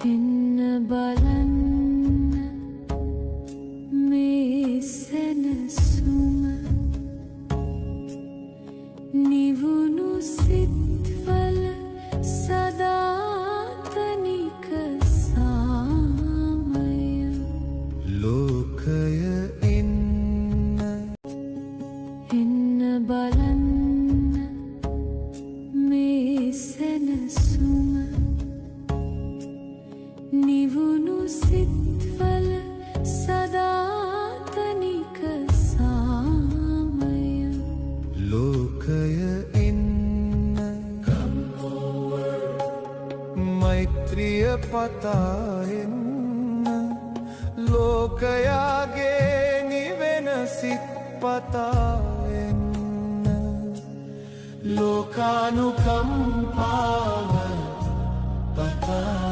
එන්න බලන්න මේ සැනසුම නිවුණු සිත්වල සදාතනික සාමය ලෝකය එන්න බලන්න මේ සැනසුම නිවුණු සිත්වල සදාතනික සාමය ලෝකය එන්න මෛත්‍රිය පතා එන්න ලෝකයාගේ නිවෙන සිත් පතා එන්න ලෝකානුකම්පාව පතා